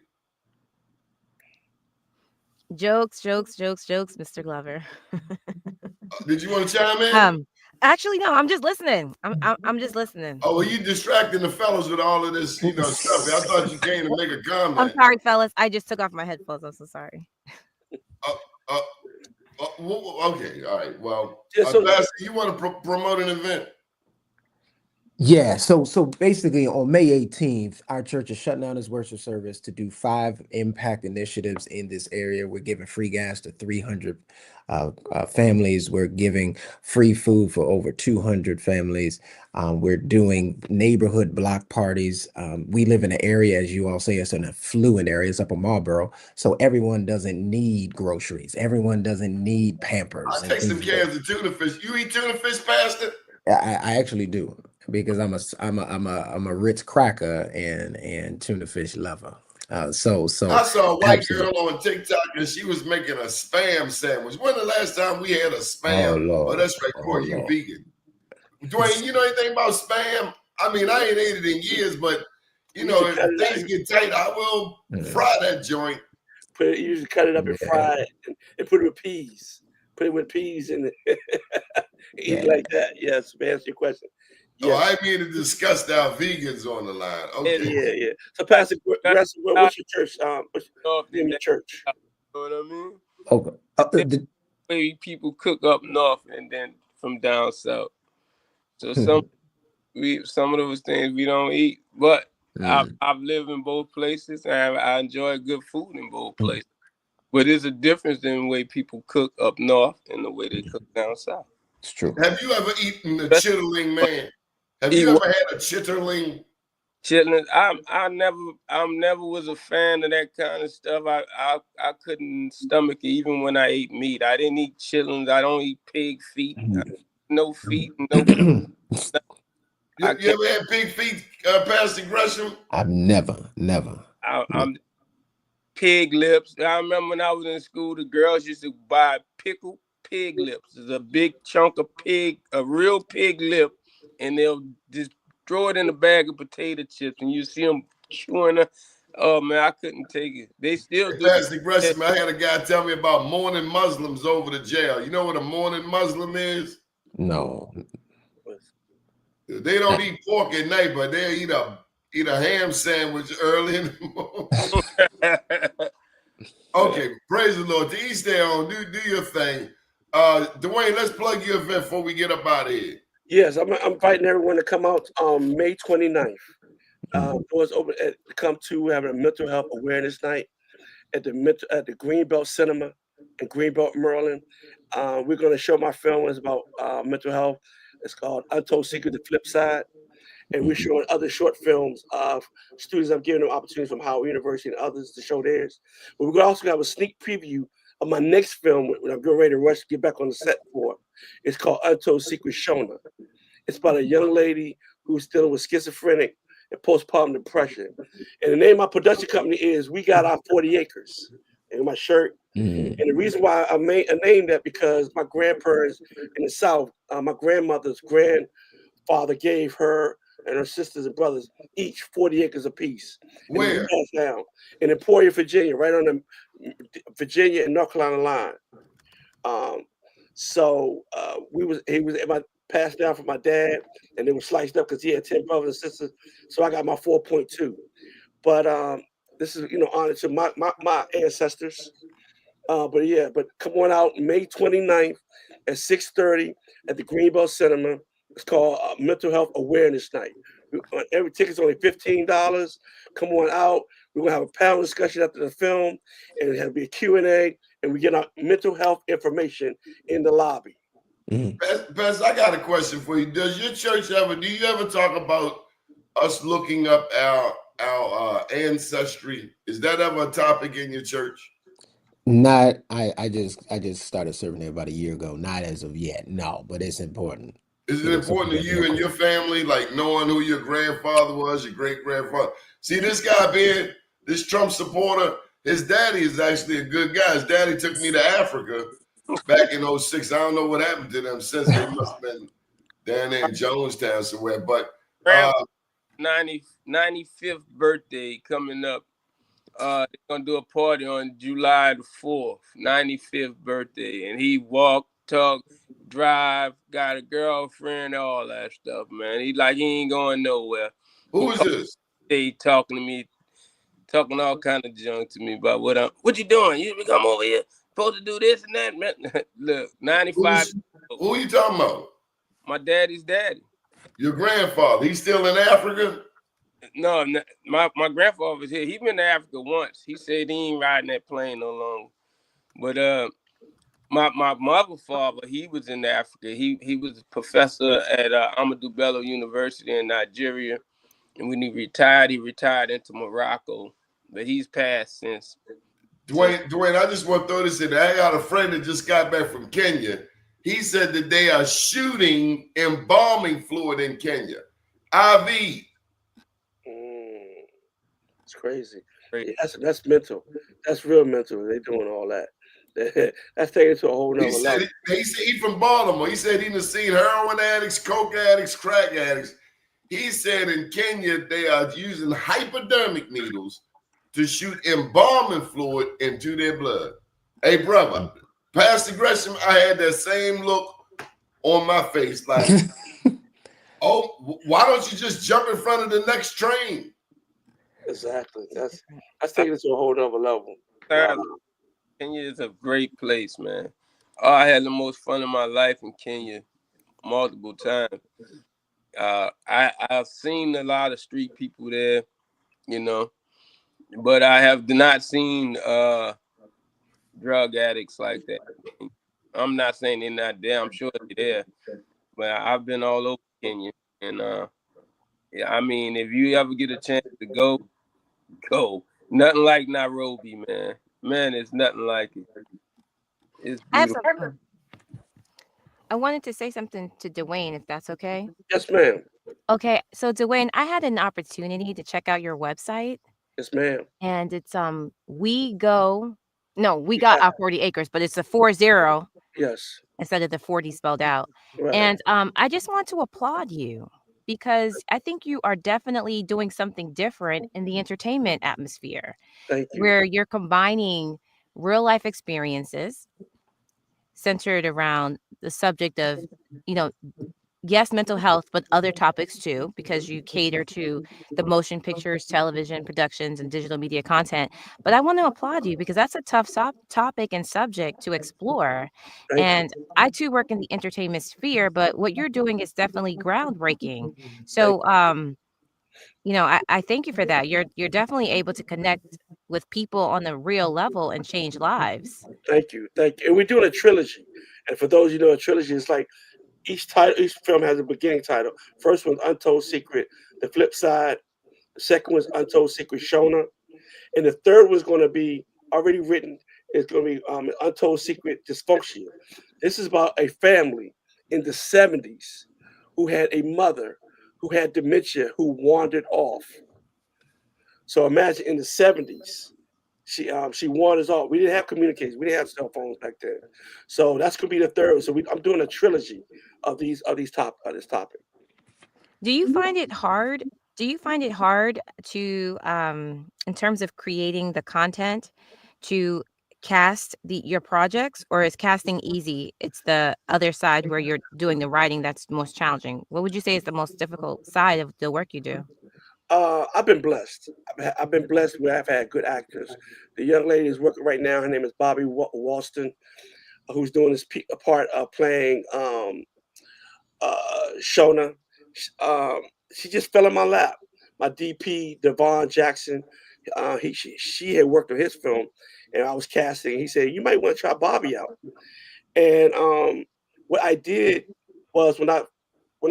Jokes, Mr. Glover. Did you want to chime in? Actually, no. I'm just listening. I'm just listening. Oh, well, you distracting the fellas with all of this, stuff. I thought you came to make a comment. I'm sorry, fellas. I just took off my headphones. I'm so sorry. Okay, all right. Well, so, Pastor, you want to promote an event? Yeah, so basically on May 18th, our church is shutting down its worship service to do 5 impact initiatives in this area. We're giving free gas to 300 families. We're giving free food for over 200 families. We're doing neighborhood block parties. We live in an area, as you all say, it's an affluent area. It's up in Marlboro. So everyone doesn't need groceries. Everyone doesn't need Pampers. I take some cans of tuna fish. You eat tuna fish, Pastor? I actually do, because I'm a Ritz cracker and tuna fish lover. So I saw a white girl on TikTok and she was making a Spam sandwich. When the last time we had a Spam? Oh, that's right, Corey, you vegan. Dwayne, you know anything about Spam? I mean, I ain't ate it in years, but if things get tight, I will fry that joint. You usually cut it up and fry it and put it with peas. Put it with peas and eat like that. Yes, to answer your question. Yes. Oh, I mean to discuss our vegans on the line. Okay. Yeah. So, Pastor, what's your church? What's in the church? You know what I mean? Okay. The way people cook up north and then from down south. So some of those things we don't eat, but I've lived in both places and I enjoy good food in both places. But there's a difference in the way people cook up north and the way they cook down south. It's true. Have you ever eaten the chitterling, man? Have you ever had a chitterling? Chitlins. I never was a fan of that kind of stuff. I couldn't stomach it even when I ate meat. I didn't eat chitlins. I don't eat pig feet. No feet. No. You ever had pig feet, Pastor Gresham? I've never. I'm pig lips. I remember when I was in school, the girls used to buy pickled pig lips. It's a big chunk of a real pig lip, and they'll just throw it in a bag of potato chips, and you see them chewing it. Oh man, I couldn't take it. They still do. Pastor Gresham, I had a guy tell me about mourning Muslims over the jail. You know what a mourning Muslim is? No. They don't eat pork at night, but they eat a ham sandwich early in the morning. Okay, praise the Lord. To each their own. Do your thing. Dwayne, let's plug your event before we get up out of here. Yes, I'm inviting everyone to come out May 29th. Doors open to come to. We're having a mental health awareness night at the Greenbelt Cinema in Greenbelt, Maryland. We're going to show my film. It's about mental health. It's called Untold Secret: The Flip Side. And we're showing other short films of students. I'm giving them opportunities from Howard University and others to show theirs. But we're going to also have a sneak preview of my next film when I'm getting ready to rush to get back on the set for. It's called Untold Secret Shona. It's about a young lady who's dealing with schizophrenic and postpartum depression. And the name of my production company is We Got Our 40 Acres. And my shirt. And the reason why I named that because my grandparents in the South, my grandmother's grandfather gave her and her sisters and brothers each 40 acres apiece. Where? Passed down in Emporia, Virginia, right on the Virginia and North Carolina line. He was passed down from my dad, and they were sliced up because he had 10 brothers and sisters. So I got my 4.2. But this is honor to my ancestors. But come on out May 29th at 6:30 at the Greenbelt Cinema. It's called Mental Health Awareness Night. Every ticket's only $15. Come on out. We're gonna have a panel discussion after the film, and it'll be a Q&A, and we get our mental health information in the lobby. Bess, I got a question for you. Does your church do you ever talk about us looking up our ancestry? Is that ever a topic in your church? Not, I just started serving there about a year ago. Not as of yet, no, but it's important. Is it important to you and your family, like knowing who your grandfather was, your great-grandfather? See, this guy being this Trump supporter, his daddy is actually a good guy. His daddy took me to Africa back in 2006. I don't know what happened to them since. They must have been down there in Jonestown somewhere. But 95th birthday coming up. They're gonna do a party on July the 4th, 95th birthday, and he walked, talked, drive, got a girlfriend, all that stuff, man. He ain't going nowhere. Who is this? They talking to me, talking all kind of junk to me about what you doing? You come over here, supposed to do this and that, man. Look, 95. Who are you talking about? My daddy's daddy. Your grandfather? He's still in Africa? No, my grandfather was here. He been to Africa once. He said he ain't riding that plane no longer. But my mother father, he was in Africa. He was a professor at Amadou Bello University in Nigeria. And when he retired into Morocco. But he's passed since. Dwayne, I just want to throw this in there. I got a friend that just got back from Kenya. He said that they are shooting embalming fluid in Kenya. IV. It's crazy. That's mental. That's real mental. They doing all that. That's taking it to a whole nother level. He said he from Baltimore. He said he done seen heroin addicts, coke addicts, crack addicts. He said in Kenya they are using hypodermic needles to shoot embalming fluid into their blood. Hey, brother, Pastor Gresham, I had that same look on my face, like, oh, why don't you just jump in front of the next train? Exactly. That's taking it to a whole nother level. Kenya is a great place, man. I had the most fun of my life in Kenya multiple times. I've seen a lot of street people there, but I have not seen drug addicts like that. I'm not saying they're not there. I'm sure they're there, but I've been all over Kenya, and I mean, if you ever get a chance to go. Nothing like Nairobi, man. Man, it's nothing like it. It's beautiful. I wanted to say something to Dwayne, if that's okay. Yes, ma'am. Okay, so Dwayne, I had an opportunity to check out your website. Yes, ma'am. And it's we got our 40 acres, but it's a 40. Yes. Instead of the 40 spelled out. Right. And I just want to applaud you because I think you are definitely doing something different in the entertainment atmosphere. Thank you. Where you're combining real life experiences centered around the subject of, yes, mental health, but other topics too, because you cater to the motion pictures, television productions, and digital media content. But I want to applaud you because that's a tough topic and subject to explore. And I too work in the entertainment sphere, but what you're doing is definitely groundbreaking. So You know, I thank you for that. You're definitely able to connect with people on the real level and change lives. Thank you, thank you. And we're doing a trilogy. And for those you know, a trilogy is like each film has a beginning title. First one's Untold Secret. The flip side, the second one's Untold Secret Shona, and the third one's going to be already written. It's going to be Untold Secret Dysfunction. This is about a family in the '70s who had a mother who had dementia who wandered off. So imagine in the '70s, she wanders off. We didn't have communication. We didn't have cell phones back then. So that's gonna be the third. So I'm doing a trilogy of this topic. Do you find it hard? Do you find it hard to, in terms of creating the content, to cast your projects, or is casting easy? It's the other side where you're doing the writing that's most challenging. What would you say is the most difficult side of the work you do? I've been blessed. I've been blessed where I've had good actors. The young lady is working right now. Her name is Bobby Walston, who's doing this part of playing Shona. Um, she just fell in my lap. My DP, Devon Jackson, she had worked on his film, and I was casting. He said, "You might want to try Bobby out." And what I did was when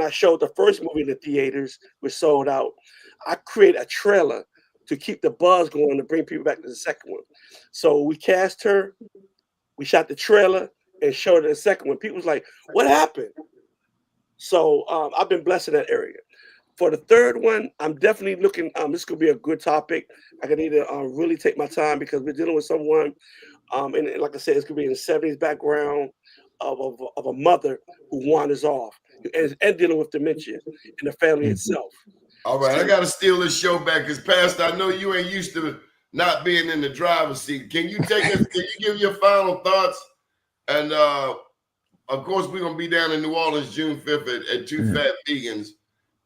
I showed the first movie in the theaters, was sold out. I created a trailer to keep the buzz going to bring people back to the second one. So we cast her, we shot the trailer, and showed it the second one. People was like, "What happened?" So I've been blessed in that area. For the third one, I'm definitely looking. This could be a good topic. I could need to really take my time because we're dealing with someone, and like I said, it's gonna be in the '70s background of a mother who wanders off and dealing with dementia in the family itself. All right, I got to steal this show back because, Pastor, I know you ain't used to not being in the driver's seat. Can you take us? Can you give your final thoughts? And of course, we're gonna be down in New Orleans June 5th at Two Fat Vegans,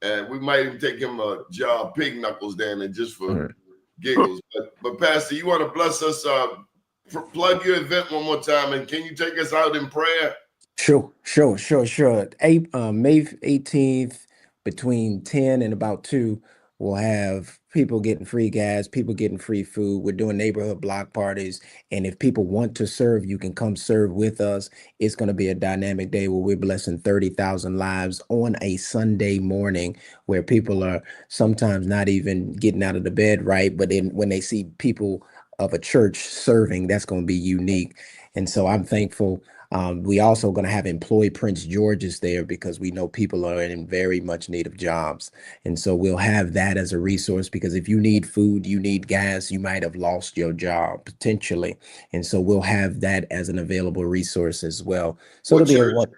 and we might even take him a job pig knuckles down there just for giggles. But Pastor, you want to bless us? Plug your event one more time, and can you take us out in prayer? Sure. May 18th, between 10 and about 2, we'll have people getting free gas, people getting free food. We're doing neighborhood block parties. And if people want to serve, you can come serve with us. It's going to be a dynamic day where we're blessing 30,000 lives on a Sunday morning, where people are sometimes not even getting out of the bed right. But then when they see people of a church serving, that's going to be unique. And so I'm thankful. We also going to have employee Prince George's there because we know people are in very much need of jobs. And so we'll have that as a resource, because if you need food, you need gas, you might have lost your job potentially. And so we'll have that as an available resource as well. So What it'll be church?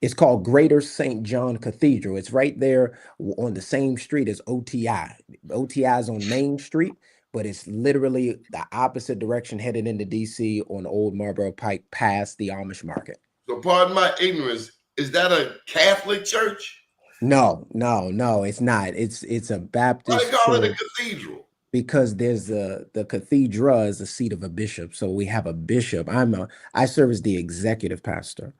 it's called Greater St. John Cathedral. It's right there on the same street as OTI. OTI is on Main Street, but it's literally the opposite direction headed into DC on Old Marlboro Pike past the Amish market. So, pardon my ignorance. Is that a Catholic church? No, it's not. It's a Why they Baptist call it a church. cathedral? Because there's the cathedra is the seat of a bishop. So we have a bishop. I serve as the executive pastor,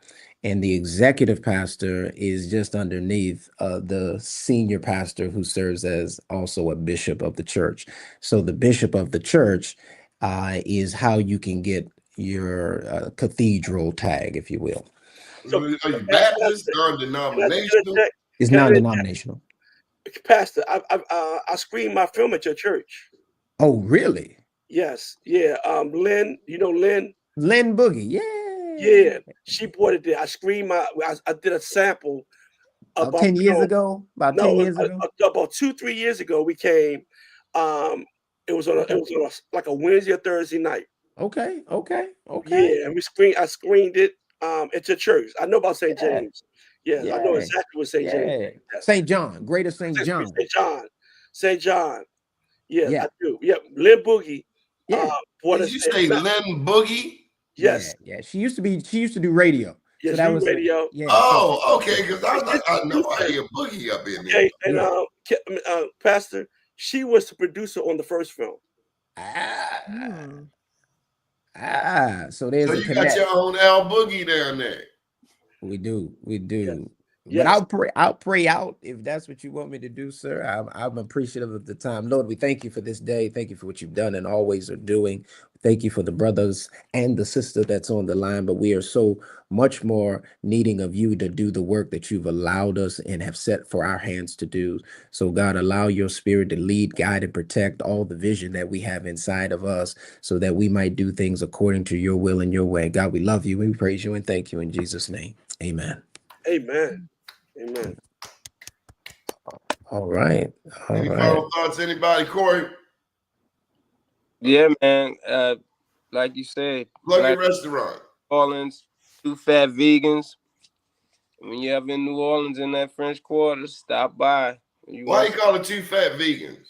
and the executive pastor is just underneath the senior pastor, who serves as also a bishop of the church. So the bishop of the church is how you can get your cathedral tag, if you will. So, Are you Pastor, Baptist, can I non-denominational? interject? It's Can I interject? non-denominational. Pastor, I screened my film at your church. Oh, really? Yes, yeah. Lynn, you know Lynn? Lynn Boogie, Yeah, she brought it there. I screened I did a sample About about 10 years ago. About 10 no, years ago. about 2-3 years ago. We came. It was on like a Wednesday or Thursday night. Okay. Yeah, and I screened it at your church. I know about St. Yeah. James. Yes, I know Yeah. exactly what St. James. Yeah. Yes. St. John, Greater St. John. St. John. St. John. Yes, Yeah. I do. Yeah, Lynn Boogie. Yeah. Brought Did us you there. say Lynn Boogie? Yes. Yeah. She used to do radio. Yes, So that you was radio. yeah. Oh, okay. Because I was like, I know I hear Boogie up in there. Okay, and Pastor, she was the producer on the first film. So there's So a you got connect. your own Al Boogie down there. We do. Yes. But I'll pray out if that's what you want me to do, sir. I'm appreciative of the time. Lord, we thank you for this day. Thank you for what you've done and always are doing. Thank you for the brothers and the sister that's on the line, but we are so much more needing of you to do the work that you've allowed us and have set for our hands to do. So God, allow your spirit to lead, guide, and protect all the vision that we have inside of us so that we might do things according to your will and your way. God, we love you. We praise you and thank you in Jesus' name. Amen. Amen. Amen. All right. All Any right. final thoughts, anybody? Corey, Yeah, man. Like you said, plug your Black restaurant. Orleans, Two Fat Vegans. When you're ever in New Orleans in that French Quarter, stop by. Why you call it Two Fat Vegans?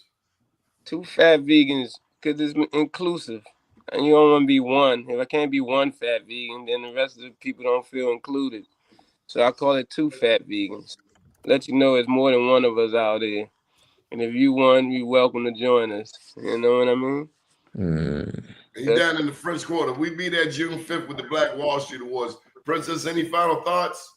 Two Fat Vegans, because it's inclusive. And you don't want to be one. If I can't be one fat vegan, then the rest of the people don't feel included. So I call it Two Fat Vegans. Let you know it's more than one of us out there. And if you one, you're welcome to join us. You know what I mean? You down in the French Quarter. We be there June 5th with the Black Wall Street Awards. Princess, any final thoughts?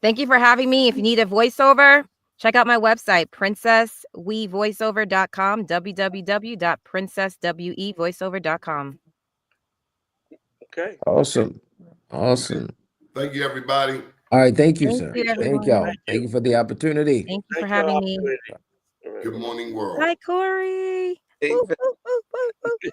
Thank you for having me. If you need a voiceover, check out my website, princesswevoiceover.com, www.princesswevoiceover.com. Okay. Awesome. Awesome. Thank you, everybody. All right. Thank you, Thank sir. you, Thank everyone. y'all. Thank you for the opportunity. Thank you for Thank you having me. opportunity. All right. Good morning, world. Bye, Corey. Hey, Woo, woo, woo, woo, woo.